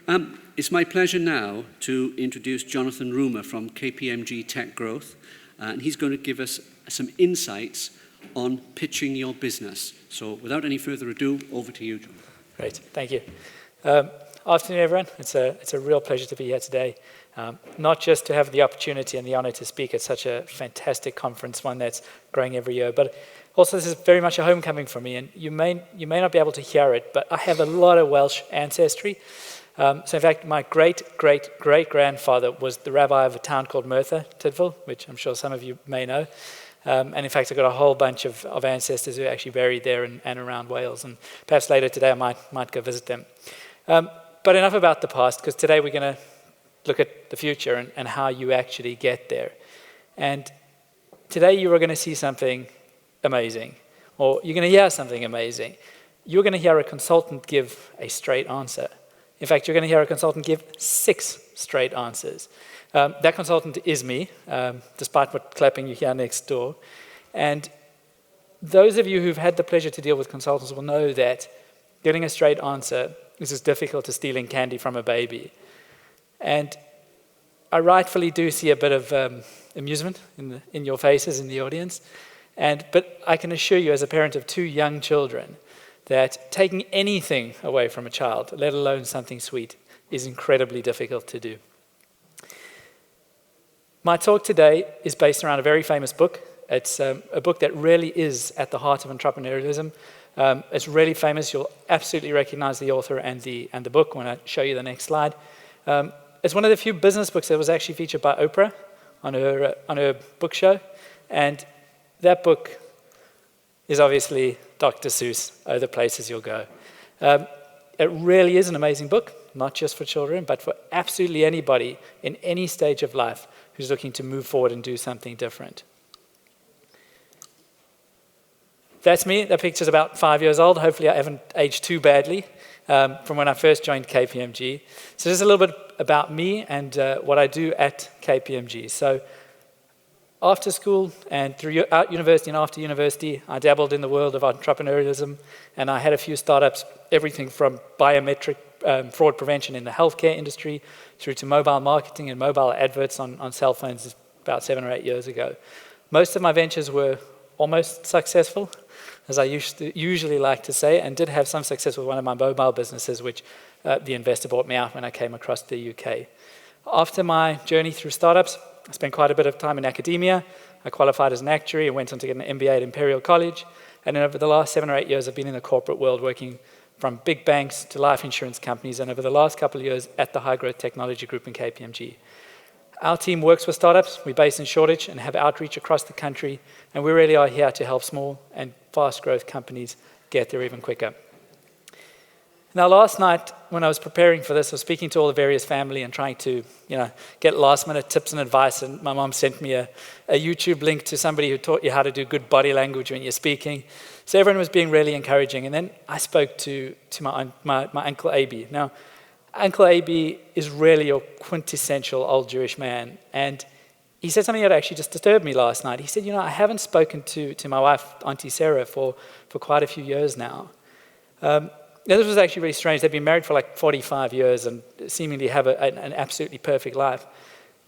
It's my pleasure now to introduce Jonathan Rumer from KPMG Tech Growth, and he's going to give us some insights on pitching your business. So without any further ado, over to you, Jonathan. Great, thank you. Afternoon, everyone. It's a real pleasure to be here today. Not just to have the opportunity and the honor to speak at such a fantastic conference, one that's growing every year, but also this is very much a homecoming for me, and you may not be able to hear it, but I have a lot of Welsh ancestry. So in fact, my great-great-great-grandfather was the rabbi of a town called Merthyr Tydfil, which I'm sure some of you may know. And in fact, I've got a whole bunch of ancestors who are actually buried there and around Wales, and perhaps later today I might go visit them. But enough about the past, because today we're going to look at the future and how you actually get there. And today you are going to see something amazing, or you're going to hear something amazing. You're going to hear a consultant give a straight answer. In fact, you're going to hear a consultant give 6 straight answers. That consultant is me, despite what clapping you hear next door. And those of you who've had the pleasure to deal with consultants will know that getting a straight answer is as difficult as stealing candy from a baby. And I rightfully do see a bit of amusement in your faces in the audience. But I can assure you, as a parent of 2 young children, that taking anything away from a child, let alone something sweet, is incredibly difficult to do. My talk today is based around a very famous book. It's a book that really is at the heart of entrepreneurialism. It's really famous. You'll absolutely recognize the author and the book when I show you the next slide. It's one of the few business books that was actually featured by Oprah on her book show. And that book is obviously Dr. Seuss, Oh, the Places You'll Go. It really is an amazing book, not just for children, but for absolutely anybody in any stage of life who's looking to move forward and do something different. That's me. That picture's about 5 years old. Hopefully I haven't aged too badly from when I first joined KPMG. So just a little bit about me and what I do at KPMG. So after school and throughout university and after university, I dabbled in the world of entrepreneurialism, and I had a few startups, everything from biometric fraud prevention in the healthcare industry through to mobile marketing and mobile adverts on cell phones about 7 or 8 years ago. Most of my ventures were almost successful, as I usually like to say, and did have some success with one of my mobile businesses, which the investor bought me out when I came across the UK. After my journey through startups, I spent quite a bit of time in academia. I qualified as an actuary and went on to get an MBA at Imperial College. And then over the last 7 or 8 years, I've been in the corporate world working from big banks to life insurance companies, and over the last couple of years at the High Growth Technology Group in KPMG. Our team works with startups. We're based in Shoreditch and have outreach across the country, and we really are here to help small and fast growth companies get there even quicker. Now, last night, when I was preparing for this, I was speaking to all the various family and trying to, get last-minute tips and advice. And my mom sent me a YouTube link to somebody who taught you how to do good body language when you're speaking. So everyone was being really encouraging. And then I spoke to my Uncle Abi. Now, Uncle Abi is really a quintessential old Jewish man. And he said something that actually just disturbed me last night. He said, I haven't spoken to my wife, Auntie Sarah, for quite a few years now. Now, this was actually really strange. They've been married for like 45 years and seemingly have an absolutely perfect life.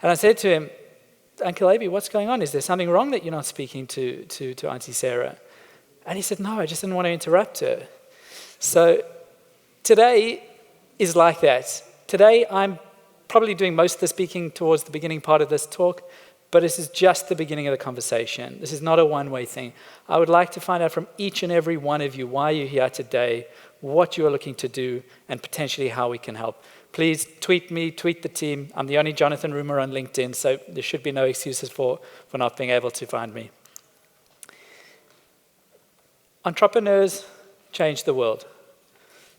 And I said to him, Uncle Abi, what's going on? Is there something wrong that you're not speaking to Auntie Sarah? And he said, no, I just didn't want to interrupt her. So today is like that. Today, I'm probably doing most of the speaking towards the beginning part of this talk, but this is just the beginning of the conversation. This is not a one-way thing. I would like to find out from each and every one of you why you're here today, what you are looking to do, and potentially how we can help. Please tweet me, tweet the team. I'm the only Jonathan Rumer on LinkedIn, so there should be no excuses for not being able to find me. Entrepreneurs change the world.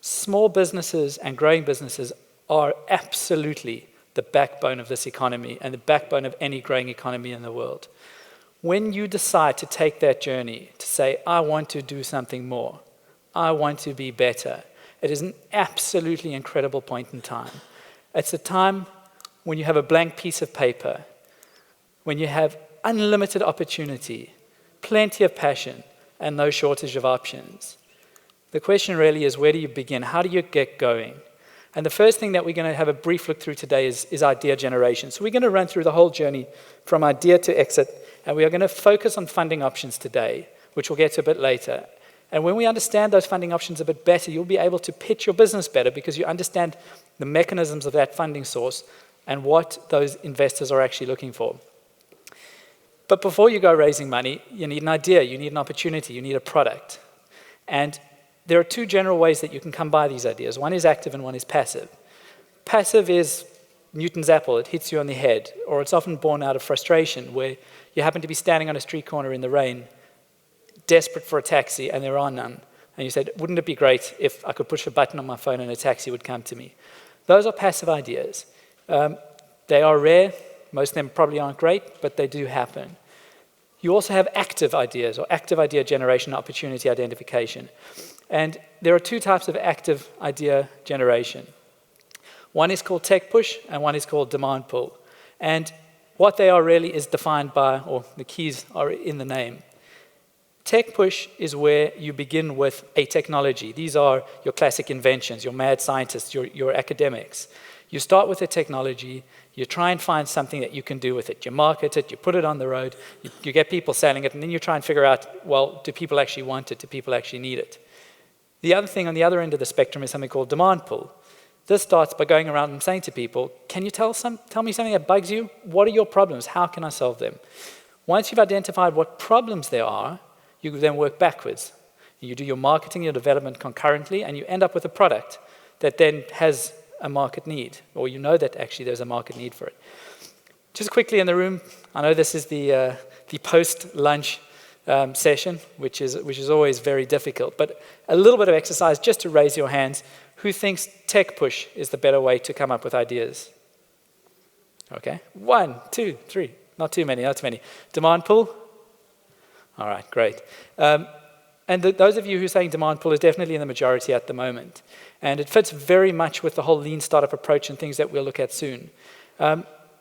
Small businesses and growing businesses are absolutely the backbone of this economy and the backbone of any growing economy in the world. When you decide to take that journey to say, I want to do something more, I want to be better, it is an absolutely incredible point in time. It's a time when you have a blank piece of paper, when you have unlimited opportunity, plenty of passion, and no shortage of options. The question really is, where do you begin? How do you get going? And the first thing that we're going to have a brief look through today is idea generation. So we're going to run through the whole journey from idea to exit, and we are going to focus on funding options today, which we'll get to a bit later. And when we understand those funding options a bit better, you'll be able to pitch your business better because you understand the mechanisms of that funding source and what those investors are actually looking for. But before you go raising money, you need an idea, you need an opportunity, you need a product. And there are two general ways that you can come by these ideas. One is active and one is passive. Passive is Newton's apple, it hits you on the head, or it's often born out of frustration, where you happen to be standing on a street corner in the rain, desperate for a taxi, and there are none. And you said, wouldn't it be great if I could push a button on my phone and a taxi would come to me? Those are passive ideas. They are rare, most of them probably aren't great, but they do happen. You also have active ideas, or active idea generation, opportunity identification. And there are two types of active idea generation. One is called tech push, and one is called demand pull. And what they are really is defined by, or the keys are in the name. Tech push is where you begin with a technology. These are your classic inventions, your mad scientists, your academics. You start with a technology, you try and find something that you can do with it. You market it, you put it on the road, you get people selling it, and then you try and figure out, well, do people actually want it? Do people actually need it? The other thing on the other end of the spectrum is something called demand pull. This starts by going around and saying to people, can you tell me something that bugs you? What are your problems? How can I solve them? Once you've identified what problems there are, you then work backwards. You do your marketing, your development concurrently, and you end up with a product that then has a market need, or you know that actually there's a market need for it. Just quickly in the room, I know this is the post-lunch session, which is always very difficult, but a little bit of exercise just to raise your hands. Who thinks tech push is the better way to come up with ideas? Okay, 1, 2, 3, not too many. Demand pull? All right, great. And those of you who are saying demand pull is definitely in the majority at the moment. And it fits very much with the whole lean startup approach and things that we'll look at soon.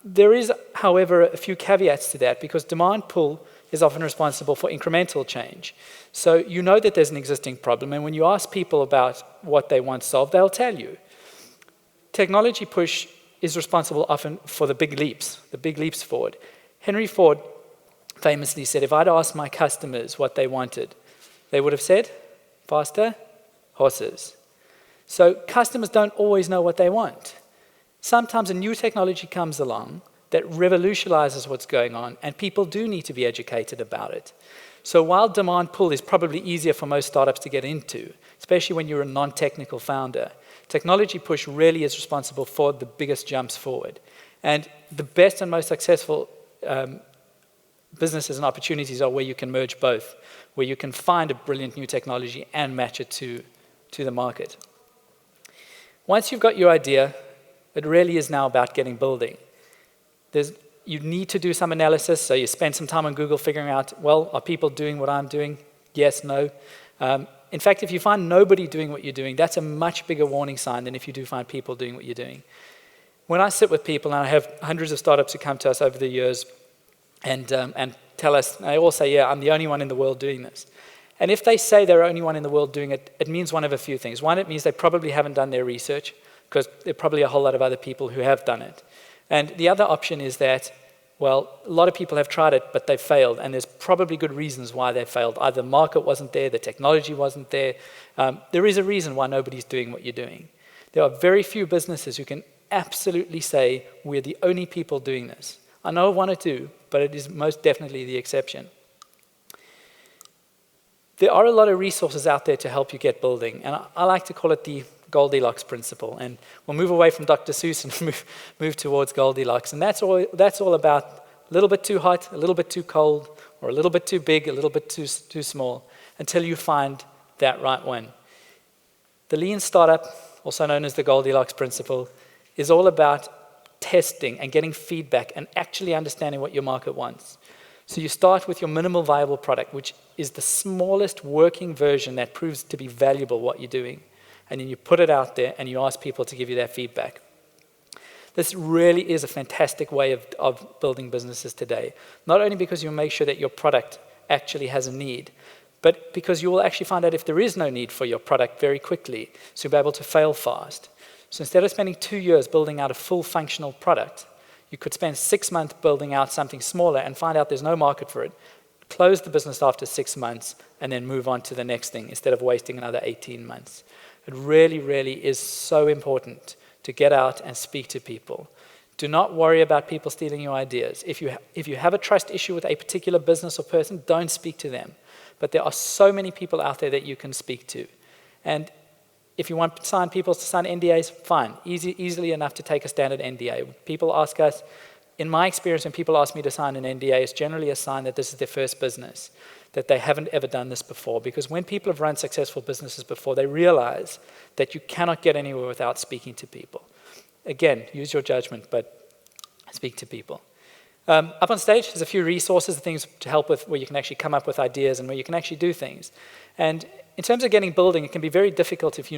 There is, however, a few caveats to that, because demand pull is often responsible for incremental change. So you know that there's an existing problem, and when you ask people about what they want solved, they'll tell you. Technology push is responsible often for the big leaps forward. Henry Ford famously said, if I'd asked my customers what they wanted, they would have said, faster horses. So customers don't always know what they want. Sometimes a new technology comes along that revolutionizes what's going on, and people do need to be educated about it. So while demand pull is probably easier for most startups to get into, especially when you're a non-technical founder, technology push really is responsible for the biggest jumps forward. And the best and most successful businesses and opportunities are where you can merge both, where you can find a brilliant new technology and match it to the market. Once you've got your idea, it really is now about getting building. You need to do some analysis, so you spend some time on Google figuring out, well, are people doing what I'm doing? Yes, no. In fact, if you find nobody doing what you're doing, that's a much bigger warning sign than if you do find people doing what you're doing. When I sit with people, and I have hundreds of startups who come to us over the years and tell us, they all say, yeah, I'm the only one in the world doing this. And if they say they're the only one in the world doing it, it means one of a few things. One, it means they probably haven't done their research, because there are probably a whole lot of other people who have done it. And the other option is that, well, a lot of people have tried it, but they've failed, and there's probably good reasons why they failed. Either the market wasn't there, the technology wasn't there. There is a reason why nobody's doing what you're doing. There are very few businesses who can absolutely say, we're the only people doing this. I know one or two, but it is most definitely the exception. There are a lot of resources out there to help you get building, and I like to call it the Goldilocks principle. And we'll move away from Dr. Seuss and move towards Goldilocks. And that's all about a little bit too hot, a little bit too cold, or a little bit too big, a little bit too small, until you find that right one. The lean startup, also known as the Goldilocks principle, is all about testing and getting feedback and actually understanding what your market wants. So you start with your minimal viable product, which is the smallest working version that proves to be valuable what you're doing. And then you put it out there and you ask people to give you their feedback. This really is a fantastic way of building businesses today. Not only because you make sure that your product actually has a need, but because you will actually find out if there is no need for your product very quickly, so you'll be able to fail fast. So instead of spending 2 years building out a full functional product, you could spend 6 months building out something smaller and find out there's no market for it, close the business after 6 months, and then move on to the next thing instead of wasting another 18 months. It really, really is so important to get out and speak to people. Do not worry about people stealing your ideas. If you have a trust issue with a particular business or person, don't speak to them. But there are so many people out there that you can speak to. And if you want people to sign NDAs, fine. Easily enough to take a standard NDA. People ask us, in my experience, when people ask me to sign an NDA, it's generally a sign that this is their first business, that they haven't ever done this before. Because when people have run successful businesses before, they realize that you cannot get anywhere without speaking to people. Again, use your judgment, but speak to people. Up on stage, there's a few resources, things to help with where you can actually come up with ideas and where you can actually do things. And in terms of getting building, it can be very difficult if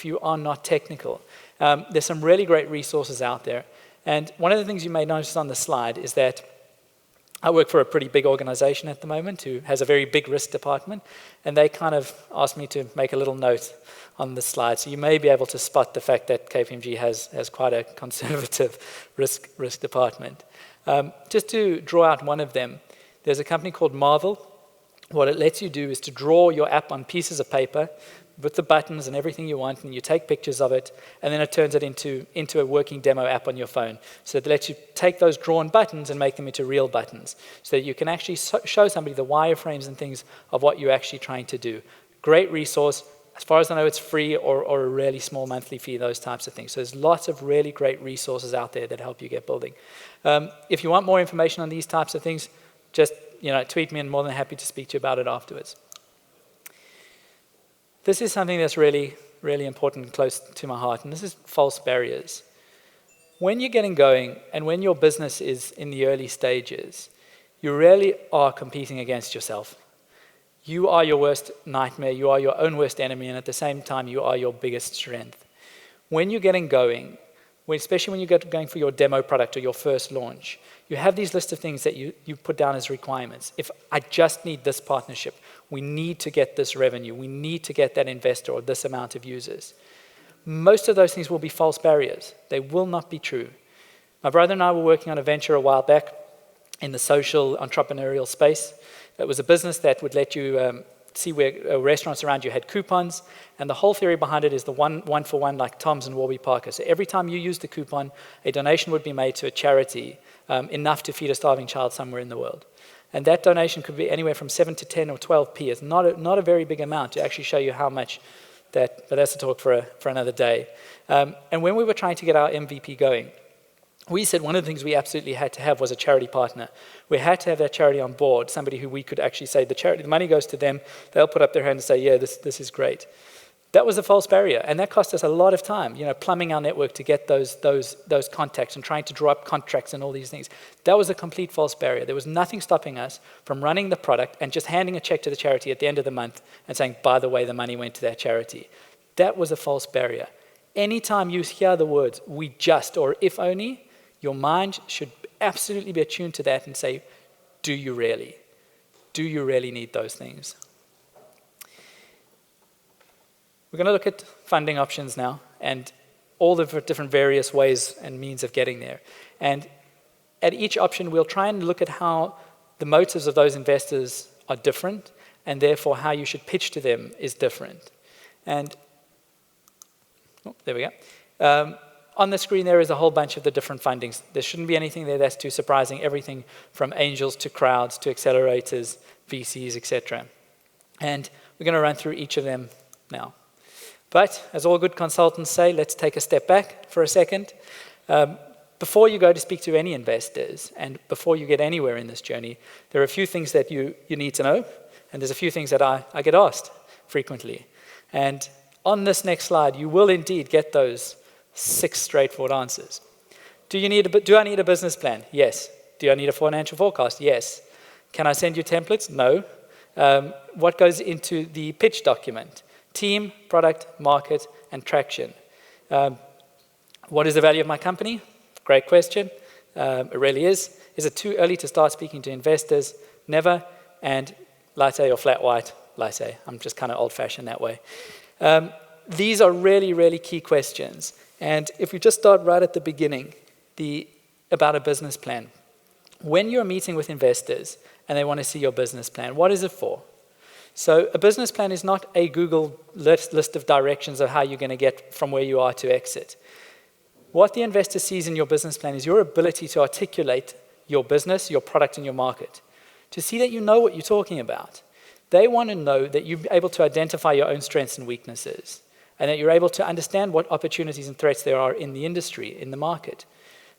you are not technical. There's some really great resources out there. And one of the things you may notice on the slide is that I work for a pretty big organization at the moment who has a very big risk department, and they kind of asked me to make a little note on the slide. So you may be able to spot the fact that KPMG has quite a conservative risk department. Just to draw out one of them, there's a company called Marvel. What it lets you do is to draw your app on pieces of paper with the buttons and everything you want, and you take pictures of it, and then it turns it into a working demo app on your phone. So it lets you take those drawn buttons and make them into real buttons, so that you can actually show somebody the wireframes and things of what you're actually trying to do. Great resource. As far as I know, it's free or a really small monthly fee, those types of things. So there's lots of really great resources out there that help you get building. If you want more information on these types of things, just tweet me, and I'm more than happy to speak to you about it afterwards. This is something that's really, really important and close to my heart, and this is false barriers. When you're getting going and when your business is in the early stages, you really are competing against yourself. You are your worst nightmare, you are your own worst enemy, and at the same time, you are your biggest strength. When you're getting going, especially when you're going for your demo product or your first launch, you have these lists of things that you put down as requirements. If I just need this partnership, we need to get this revenue, we need to get that investor or this amount of users. Most of those things will be false barriers. They will not be true. My brother and I were working on a venture a while back in the social entrepreneurial space. It was a business that would let you see where restaurants around you had coupons, and the whole theory behind it is the one for one, like Tom's and Warby Parker. So every time you used the coupon, a donation would be made to a charity, enough to feed a starving child somewhere in the world. And that donation could be anywhere from 7 to 10 or 12p. It's not a very big amount to actually show you how much but that's a talk for another day. And when we were trying to get our MVP going, we said one of the things we absolutely had to have was a charity partner. We had to have that charity on board, somebody who we could actually say, the money goes to them, they'll put up their hand and say, yeah, this is great. That was a false barrier, and that cost us a lot of time, plumbing our network to get those contacts and trying to draw up contracts and all these things. That was a complete false barrier. There was nothing stopping us from running the product and just handing a check to the charity at the end of the month and saying, by the way, the money went to that charity. That was a false barrier. Anytime you hear the words, we just, or if only, your mind should absolutely be attuned to that and say, do you really? Do you really need those things? We're going to look at funding options now and all the different various ways and means of getting there. And at each option, we'll try and look at how the motives of those investors are different, and therefore how you should pitch to them is different. And there we go. On the screen there is a whole bunch of the different fundings. There shouldn't be anything there that's too surprising. Everything from angels to crowds to accelerators, VCs, etc. And we're going to run through each of them now. But as all good consultants say, let's take a step back for a second. Before you go to speak to any investors and before you get anywhere in this journey, there are a few things that you need to know, and there's a few things that I get asked frequently. And on this next slide, you will indeed get those 6 straightforward answers. Do I need a business plan? Yes. Do I need a financial forecast? Yes. Can I send you templates? No. What goes into the pitch document? Team, product, market, and traction. What is the value of my company? Great question. It really is. Is it too early to start speaking to investors? Never. And latte or flat white? Latte. I'm just kind of old-fashioned that way. These are really, really key questions. And if we just start right at the beginning, about a business plan. When you're meeting with investors and they want to see your business plan, what is it for? So a business plan is not a Google list of directions of how you're going to get from where you are to exit. What the investor sees in your business plan is your ability to articulate your business, your product, and your market, to see that you know what you're talking about. They want to know that you're able to identify your own strengths and weaknesses, and that you're able to understand what opportunities and threats there are in the industry, in the market.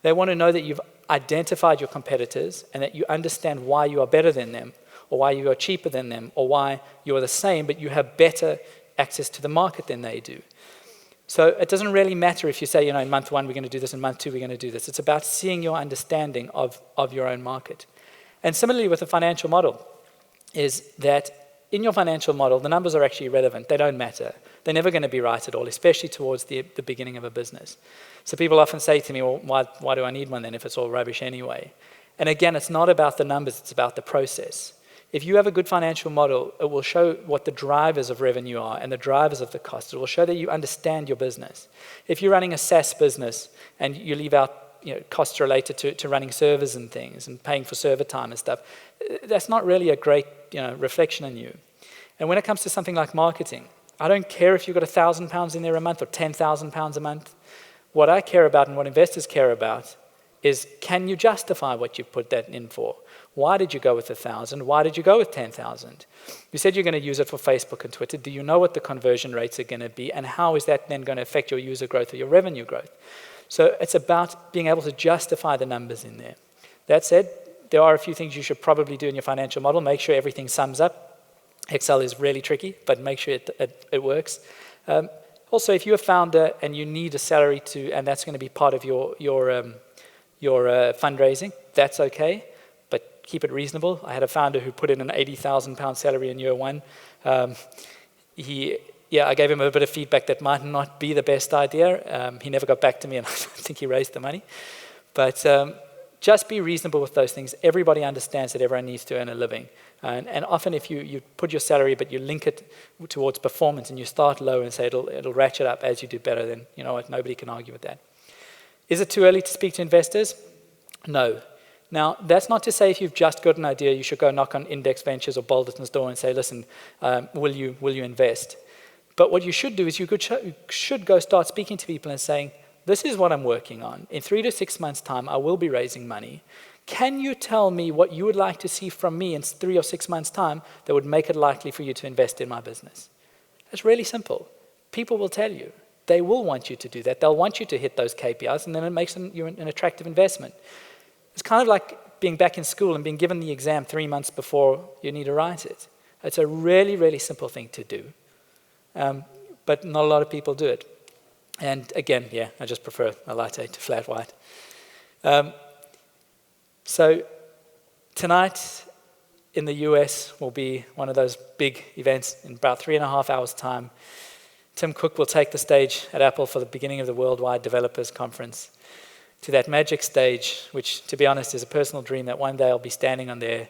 They want to know that you've identified your competitors and that you understand why you are better than them, or why you are cheaper than them, or why you are the same, but you have better access to the market than they do. So it doesn't really matter if you say, in month 1 we're going to do this, in month 2 we're going to do this. It's about seeing your understanding of your own market. And similarly with the financial model, is that in your financial model, the numbers are actually irrelevant. They don't matter. They're never going to be right at all, especially towards the beginning of a business. So people often say to me, well, why do I need one then if it's all rubbish anyway? And again, it's not about the numbers, it's about the process. If you have a good financial model, it will show what the drivers of revenue are and the drivers of the cost. It will show that you understand your business. If you're running a SaaS business and you leave out costs related to running servers and things and paying for server time and stuff, that's not really a great reflection on you. And when it comes to something like marketing, I don't care if you've got £1,000 in there a month or £10,000 a month. What I care about and what investors care about is, can you justify what you put that in for? Why did you go with 1,000? Why did you go with 10,000? You said you're going to use it for Facebook and Twitter. Do you know what the conversion rates are going to be? And how is that then going to affect your user growth or your revenue growth? So it's about being able to justify the numbers in there. That said, there are a few things you should probably do in your financial model. Make sure everything sums up. Excel is really tricky, but make sure it works. Also, if you're a founder and you need a salary and that's going to be part of your fundraising, that's okay. Keep it reasonable. I had a founder who put in an £80,000 salary in year 1. I gave him a bit of feedback that might not be the best idea. He never got back to me, and I don't think he raised the money. But just be reasonable with those things. Everybody understands that everyone needs to earn a living. And often if you put your salary, but you link it towards performance, and you start low and say it'll ratchet up as you do better, then you know what, nobody can argue with that. Is it too early to speak to investors? No. Now, that's not to say if you've just got an idea, you should go knock on Index Ventures or Balderton's door and say, listen, will you invest? But what you should do is you should go start speaking to people and saying, this is what I'm working on. In 3 to 6 months' time, I will be raising money. Can you tell me what you would like to see from me in 3 or 6 months' time that would make it likely for you to invest in my business? It's really simple. People will tell you. They will want you to do that. They'll want you to hit those KPIs, and then it makes you an attractive investment. It's kind of like being back in school and being given the exam 3 months before you need to write it. It's a really, really simple thing to do. But not a lot of people do it. And again, I just prefer a latte to flat white. So tonight in the US will be one of those big events in about 3.5 hours' time. Tim Cook will take the stage at Apple for the beginning of the Worldwide Developers Conference, to that magic stage, which, to be honest, is a personal dream that one day I'll be standing on there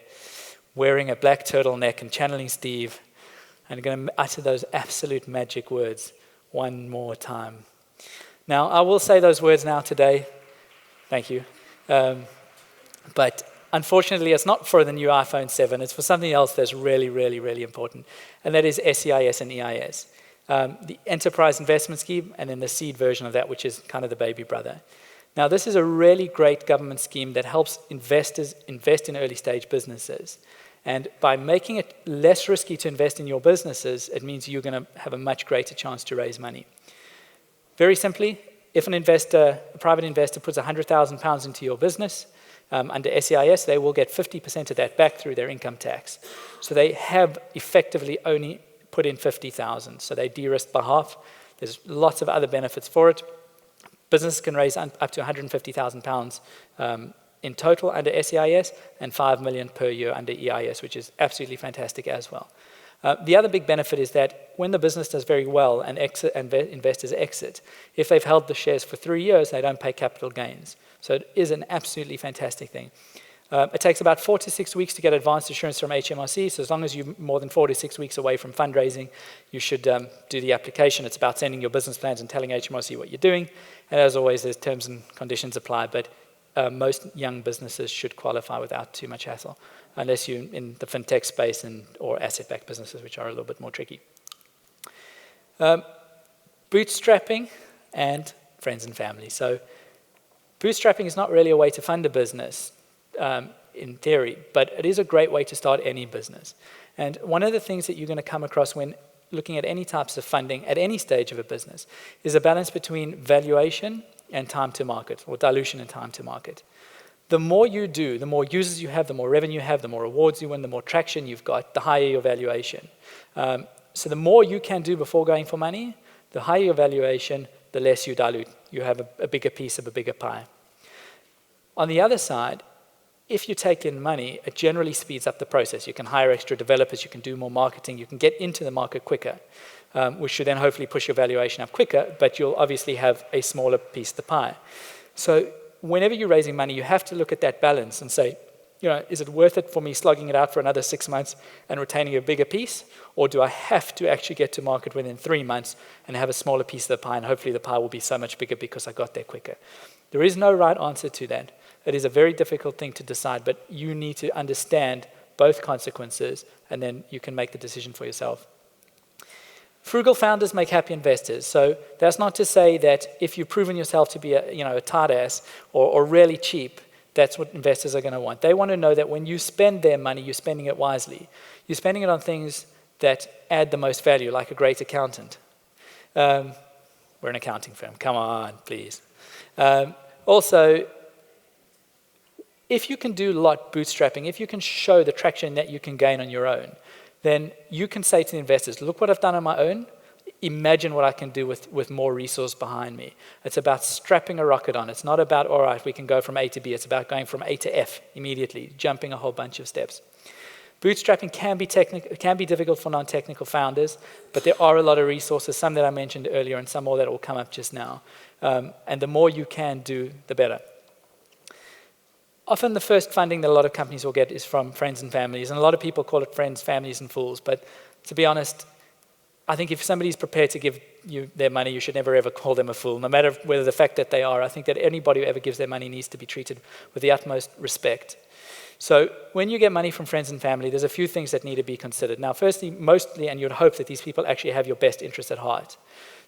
wearing a black turtleneck and channeling Steve and going to utter those absolute magic words one more time. Now, I will say those words now today. Thank you. But unfortunately, it's not for the new iPhone 7. It's for something else that's really, really, really important, and that is SEIS and EIS. The Enterprise Investment Scheme, and then the seed version of that, which is kind of the baby brother. Now, this is a really great government scheme that helps investors invest in early-stage businesses. And by making it less risky to invest in your businesses, it means you're going to have a much greater chance to raise money. Very simply, if a private investor puts £100,000 into your business, under SEIS, they will get 50% of that back through their income tax. So they have effectively only put in $50,000. So they de-risk by half. There's lots of other benefits for it. Businesses can raise up to £150,000 in total under SEIS and $5 million per year under EIS, which is absolutely fantastic as well. The other big benefit is that when the business does very well and investors exit, if they've held the shares for 3 years, they don't pay capital gains. So it is an absolutely fantastic thing. It takes about 4 to 6 weeks to get advanced assurance from HMRC, so as long as you're more than 4 to 6 weeks away from fundraising, you should do the application. It's about sending your business plans and telling HMRC what you're doing, and as always, there's terms and conditions apply, but most young businesses should qualify without too much hassle, unless you're in the fintech space or asset-backed businesses, which are a little bit more tricky. Bootstrapping and friends and family. So bootstrapping is not really a way to fund a business in theory, but it is a great way to start any business. And one of the things that you're going to come across when looking at any types of funding at any stage of a business is a balance between valuation and time to market, or dilution and time to market. The more you do, the more users you have, the more revenue you have, the more awards you win, the more traction you've got, the higher your valuation. So the more you can do before going for money, the higher your valuation, the less you dilute. You have a bigger piece of a bigger pie. On the other side, if you take in money, it generally speeds up the process. You can hire extra developers, you can do more marketing, you can get into the market quicker, which should then hopefully push your valuation up quicker, but you'll obviously have a smaller piece of the pie. So whenever you're raising money, you have to look at that balance and say, is it worth it for me slogging it out for another 6 months and retaining a bigger piece? Or do I have to actually get to market within 3 months and have a smaller piece of the pie, and hopefully the pie will be so much bigger because I got there quicker? There is no right answer to that. It is a very difficult thing to decide, but you need to understand both consequences, and then you can make the decision for yourself. Frugal founders make happy investors. So that's not to say that if you've proven yourself to be a tight ass or really cheap, that's what investors are going to want. They want to know that when you spend their money, you're spending it wisely. You're spending it on things that add the most value, like a great accountant. We're an accounting firm. Come on, please. Also, if you can do a lot bootstrapping, if you can show the traction that you can gain on your own, then you can say to the investors, look what I've done on my own, imagine what I can do with more resource behind me. It's about strapping a rocket on. It's not about, all right, we can go from A to B. It's about going from A to F immediately, jumping a whole bunch of steps. Bootstrapping can be difficult for non-technical founders, but there are a lot of resources, some that I mentioned earlier and some more that will come up just now. And the more you can do, the better. Often the first funding that a lot of companies will get is from friends and families, and a lot of people call it friends, families, and fools. But to be honest, I think if somebody's prepared to give you their money, you should never ever call them a fool, no matter whether the fact that they are. I think that anybody who ever gives their money needs to be treated with the utmost respect. So when you get money from friends and family, there's a few things that need to be considered. Now, firstly, mostly, and you'd hope that these people actually have your best interest at heart.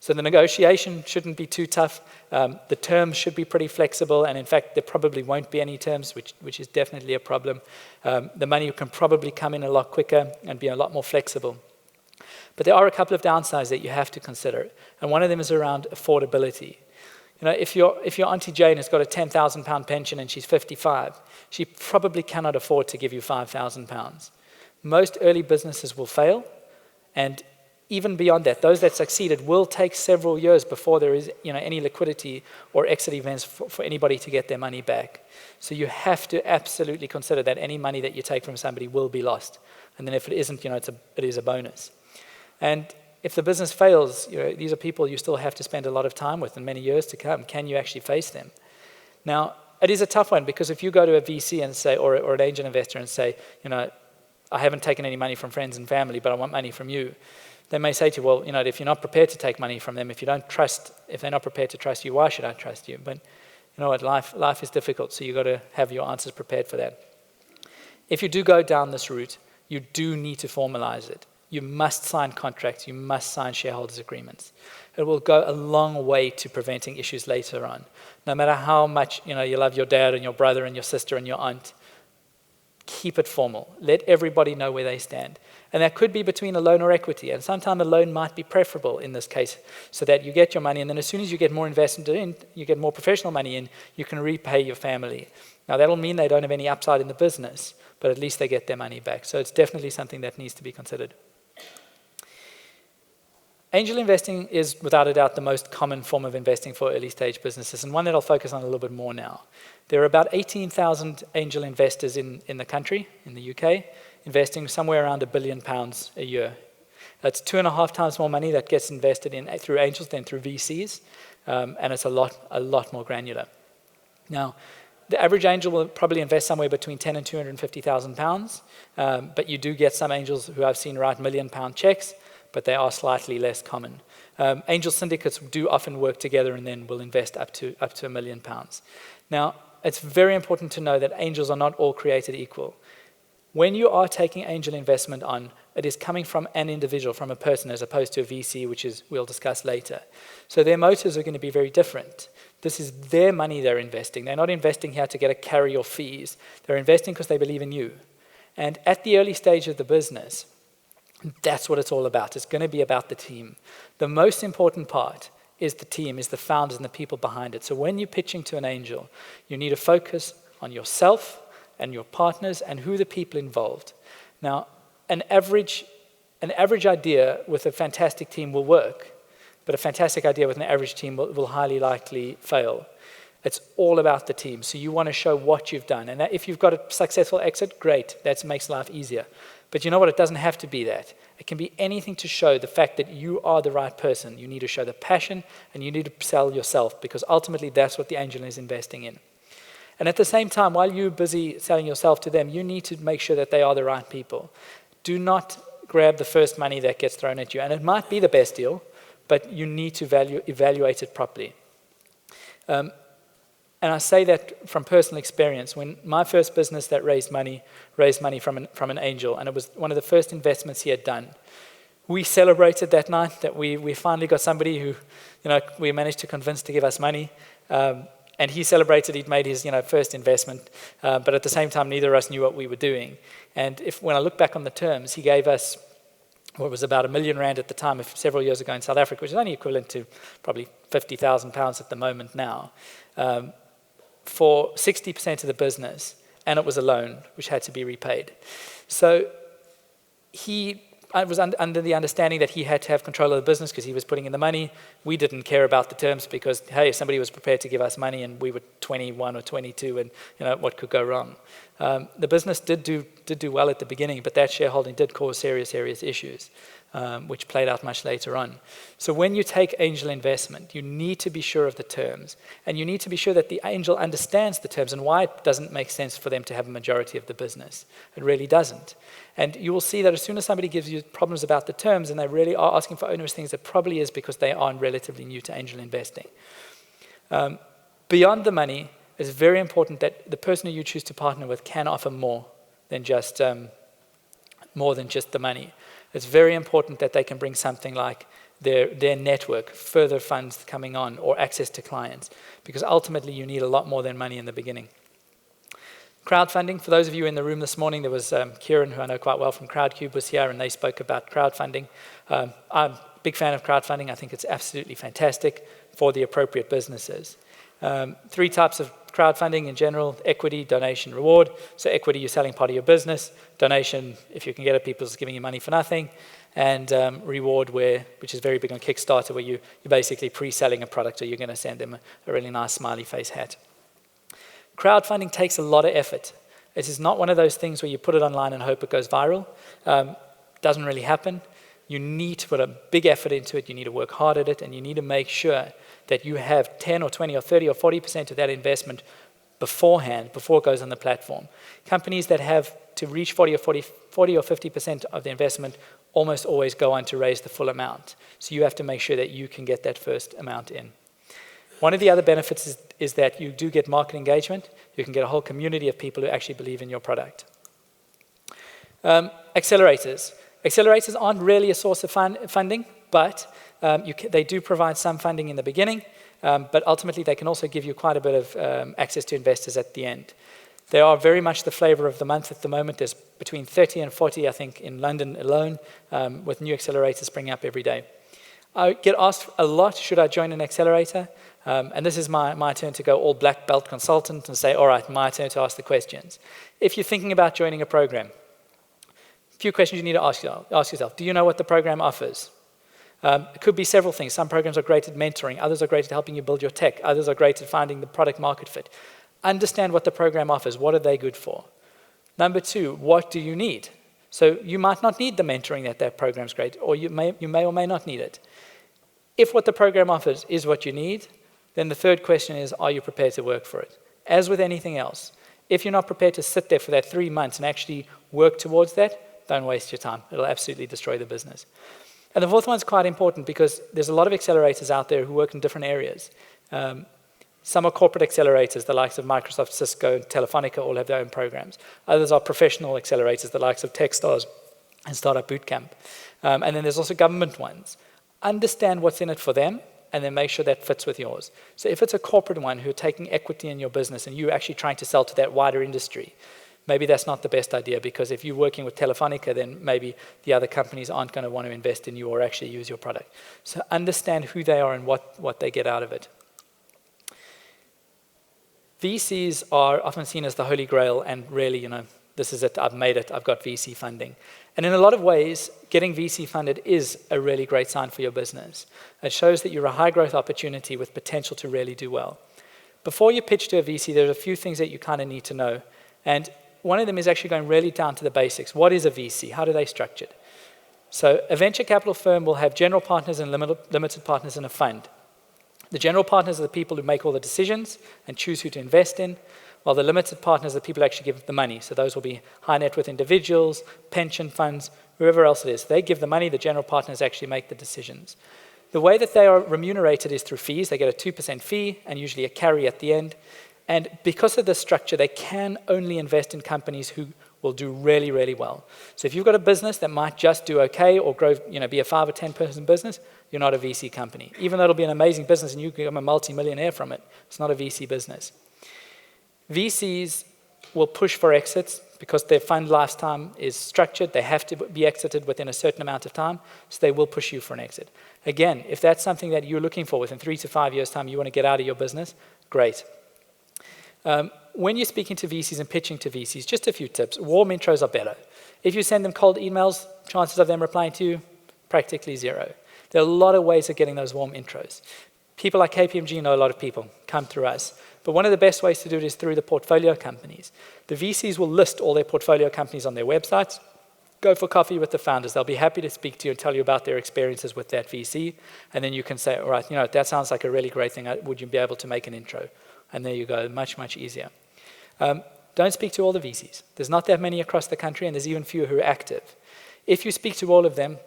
So the negotiation shouldn't be too tough. The terms should be pretty flexible, and in fact, there probably won't be any terms, which is definitely a problem. The money can probably come in a lot quicker and be a lot more flexible. But there are a couple of downsides that you have to consider, and one of them is around affordability. If your Auntie Jane has got a £10,000 pension and she's 55, she probably cannot afford to give you £5,000. Most early businesses will fail, and even beyond that, those that succeeded will take several years before there is any liquidity or exit events for anybody to get their money back. So you have to absolutely consider that any money that you take from somebody will be lost. And then if it isn't, it is a bonus. And if the business fails, these are people you still have to spend a lot of time with in many years to come. Can you actually face them? Now, it is a tough one, because if you go to a VC and say, or an angel investor and say, I haven't taken any money from friends and family, but I want money from you, they may say to you, well, if you're not prepared to take money from them, if they're not prepared to trust you, why should I trust you? But you know what, life is difficult, so you've got to have your answers prepared for that. If you do go down this route, you do need to formalize it. You must sign contracts, you must sign shareholders agreements. It will go a long way to preventing issues later on. No matter how much you love your dad and your brother and your sister and your aunt, keep it formal. Let everybody know where they stand. And that could be between a loan or equity. And sometimes a loan might be preferable in this case, so that you get your money, and then as soon as you get more investment in, you get more professional money in, you can repay your family. Now, that'll mean they don't have any upside in the business, but at least they get their money back. So it's definitely something that needs to be considered. Angel investing is, without a doubt, the most common form of investing for early-stage businesses, and one that I'll focus on a little bit more now. There are about 18,000 angel investors in the country, in the UK, investing somewhere around £1 billion a year. That's 2.5 times more money that gets invested in through angels than through VCs, and it's a lot more granular. Now, The average angel will probably invest somewhere between 10 and 250,000 pounds, but you do get some angels who I've seen write £1 million checks, but they are slightly less common. Angel syndicates do often work together and then will invest up to £1 million. Now, it's very important to know that angels are not all created equal. When you are taking angel investment on, it is coming from an individual, from a person, as opposed to a VC, which we'll discuss later. So their motives are going to be very different. This is their money they're investing. They're not investing here to get a carry or fees. They're investing because they believe in you. And at the early stage of the business, that's what it's all about. It's going to be about the team. The most important part is the team, is the founders and the people behind it. So when you're pitching to an angel, you need to focus on yourself and your partners and who the people involved. Now, an average idea with a fantastic team will work, but a fantastic idea with an average team will highly likely fail. It's all about the team. So you want to show what you've done. And if you've got a successful exit, great. That makes life easier. But you know what? It doesn't have to be that. It can be anything to show the fact that you are the right person. You need to show the passion, and you need to sell yourself, because ultimately that's what the angel is investing in. And at the same time, while you're busy selling yourself to them, you need to make sure that they are the right people. Do not grab the first money that gets thrown at you. And it might be the best deal, but you need to evaluate it properly. And I say that from personal experience. When my first business that raised money from an angel, and it was one of the first investments he had done. We celebrated that night that we finally got somebody who, we managed to convince to give us money. And he celebrated he'd made his first investment, but at the same time, neither of us knew what we were doing. And when I look back on the terms, he gave us what was about R1 million at the time, several years ago in South Africa, which is only equivalent to probably £50,000 at the moment now, for 60% of the business, and it was a loan which had to be repaid. So I was under the understanding that he had to have control of the business because he was putting in the money. We didn't care about the terms because, hey, somebody was prepared to give us money and we were 21 or 22 and what could go wrong? The business did do well at the beginning, but that shareholding did cause serious issues, which played out much later on. So when you take angel investment, you need to be sure of the terms, and you need to be sure that the angel understands the terms and why it doesn't make sense for them to have a majority of the business. It really doesn't. And you will see that as soon as somebody gives you problems about the terms and they really are asking for onerous things, it probably is because they are relatively new to angel investing. Beyond the money, it's very important that the person who you choose to partner with can offer more than just the money. It's very important that they can bring something like their network, further funds coming on, or access to clients, because ultimately you need a lot more than money in the beginning. Crowdfunding, for those of you in the room this morning, there was Kieran, who I know quite well from Crowdcube, was here, and they spoke about crowdfunding. I'm a big fan of crowdfunding. I think it's absolutely fantastic for the appropriate businesses. 3 types of crowdfunding in general: equity, donation, reward. So equity, you're selling part of your business. Donation, if you can get it, people's giving you money for nothing. And reward, which is very big on Kickstarter, where you're basically pre-selling a product, or you're going to send them a really nice smiley face hat. Crowdfunding takes a lot of effort. It is not one of those things where you put it online and hope it goes viral. Doesn't really happen. You need to put a big effort into it. You need to work hard at it, and you need to make sure that you have 10 or 20 or 30 or 40% of that investment beforehand, before it goes on the platform. Companies that have to reach 40 or 50% of the investment almost always go on to raise the full amount. So you have to make sure that you can get that first amount in. One of the other benefits is that you do get market engagement. You can get a whole community of people who actually believe in your product. Accelerators. Accelerators aren't really a source of funding, but they do provide some funding in the beginning, but ultimately they can also give you quite a bit of access to investors at the end. They are very much the flavor of the month at the moment. There's between 30 and 40, I think, in London alone, with new accelerators springing up every day. I get asked a lot, should I join an accelerator? And this is my turn to go all black belt consultant and say, all right, my turn to ask the questions. If you're thinking about joining a program, a few questions you need to ask yourself. Do you know what the program offers? It could be several things. Some programs are great at mentoring. Others are great at helping you build your tech. Others are great at finding the product market fit. Understand what the program offers. What are they good for? Number 2, what do you need? So you might not need the mentoring that program's great, or you may or may not need it. If what the program offers is what you need, then the third question is, are you prepared to work for it? as with anything else, if you're not prepared to sit there for that 3 months and actually work towards that, don't waste your time. It'll absolutely destroy the business. And the fourth one's quite important because there's a lot of accelerators out there who work in different areas. Some are corporate accelerators, the likes of Microsoft, Cisco, and Telefonica all have their own programs. Others are professional accelerators, the likes of Techstars and Startup Bootcamp. And then there's also government ones. Understand what's in it for them, and then make sure that fits with yours. So if it's a corporate one who are taking equity in your business and you're actually trying to sell to that wider industry, maybe that's not the best idea, because if you're working with Telefonica, then maybe the other companies aren't going to want to invest in you or actually use your product. So understand who they are and what they get out of it. VCs are often seen as the holy grail, and really, this is it, I've made it, I've got VC funding. And in a lot of ways, getting VC funded is a really great sign for your business. It shows that you're a high growth opportunity with potential to really do well. Before you pitch to a VC, there's a few things that you kind of need to know. And one of them is actually going really down to the basics. What is a VC? How do they structure it? So a venture capital firm will have general partners and limited partners in a fund. The general partners are the people who make all the decisions and choose who to invest in, while the limited partners are the people who actually give the money. So those will be high net worth individuals, pension funds, whoever else it is. They give the money, the general partners actually make the decisions. The way that they are remunerated is through fees. They get a 2% fee and usually a carry at the end. And because of this structure, they can only invest in companies who will do really, really well. So if you've got a business that might just do okay or grow, be a 5 or 10 person business, you're not a VC company. Even though it'll be an amazing business and you can become a multi-millionaire from it, it's not a VC business. VCs will push for exits because their fund lifetime is structured. They have to be exited within a certain amount of time, so they will push you for an exit. Again, if that's something that you're looking for within 3 to 5 years' time, you want to get out of your business, great. When you're speaking to VCs and pitching to VCs, just a few tips. Warm intros are better. If you send them cold emails, chances of them replying to you, practically zero. There are a lot of ways of getting those warm intros. People like KPMG know a lot of people, come through us. But one of the best ways to do it is through the portfolio companies. The VCs will list all their portfolio companies on their websites. Go for coffee with the founders. They'll be happy to speak to you and tell you about their experiences with that VC. And then you can say, all right, that sounds like a really great thing. Would you be able to make an intro? And there you go, much, much easier. Don't speak to all the VCs. There's not that many across the country, and there's even fewer who are active. If you speak to all of them,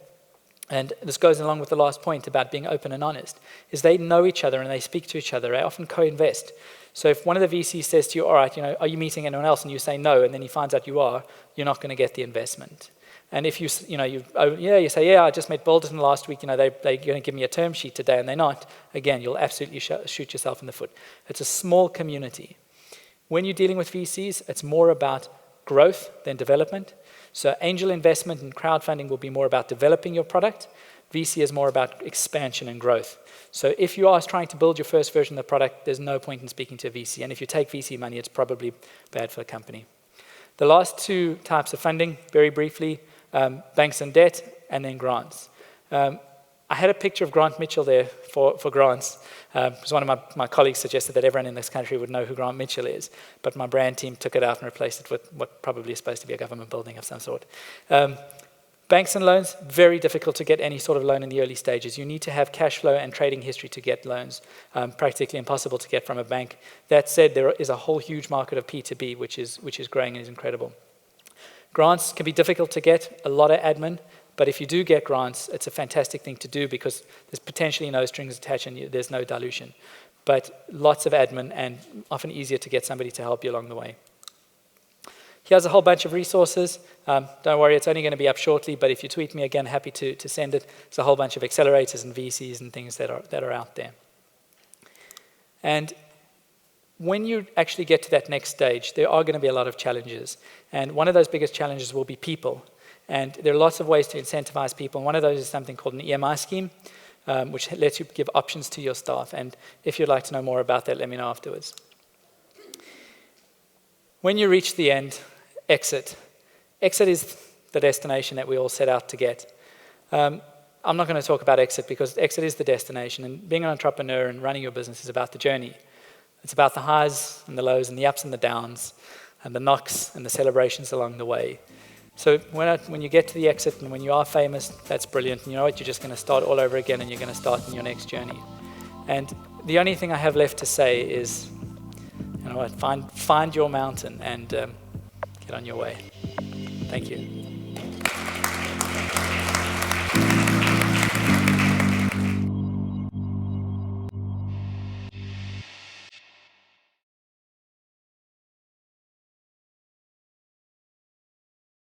and this goes along with the last point about being open and honest, is they know each other and they speak to each other. They often co-invest. So if one of the VCs says to you, all right, are you meeting anyone else? And you say no, and then he finds out you are, you're not going to get the investment. And if you say, yeah, I just met Balderton last week, they're going to give me a term sheet today, and they're not, again, you'll absolutely shoot yourself in the foot. It's a small community. When you're dealing with VCs, it's more about growth than development. So angel investment and crowdfunding will be more about developing your product. VC is more about expansion and growth. So if you are trying to build your first version of the product, there's no point in speaking to a VC. And if you take VC money, it's probably bad for the company. The last two types of funding, very briefly, banks and debt, and then grants. I had a picture of Grant Mitchell there for grants, because one of my colleagues suggested that everyone in this country would know who Grant Mitchell is, but my brand team took it out and replaced it with what probably is supposed to be a government building of some sort. Banks and loans, very difficult to get any sort of loan in the early stages. You need to have cash flow and trading history to get loans, practically impossible to get from a bank. That said, there is a whole huge market of P2B, which is growing and is incredible. Grants can be difficult to get, a lot of admin, but if you do get grants, it's a fantastic thing to do because there's potentially no strings attached and there's no dilution. But lots of admin and often easier to get somebody to help you along the way. Here's a whole bunch of resources. Don't worry, it's only going to be up shortly, but if you tweet me again, happy to send it. There's a whole bunch of accelerators and VCs and things that are out there. And when you actually get to that next stage, there are going to be a lot of challenges. And one of those biggest challenges will be people. And there are lots of ways to incentivize people. And one of those is something called an EMI scheme, which lets you give options to your staff. And if you'd like to know more about that, let me know afterwards. When you reach the end, exit. Exit is the destination that we all set out to get. I'm not going to talk about exit because exit is the destination. And being an entrepreneur and running your business is about the journey. It's about the highs and the lows and the ups and the downs and the knocks and the celebrations along the way. So when you get to the exit and when you are famous, that's brilliant. And you know what? You're just going to start all over again and you're going to start in your next journey. And the only thing I have left to say is, You know what? Find your mountain and get on your way. Thank you.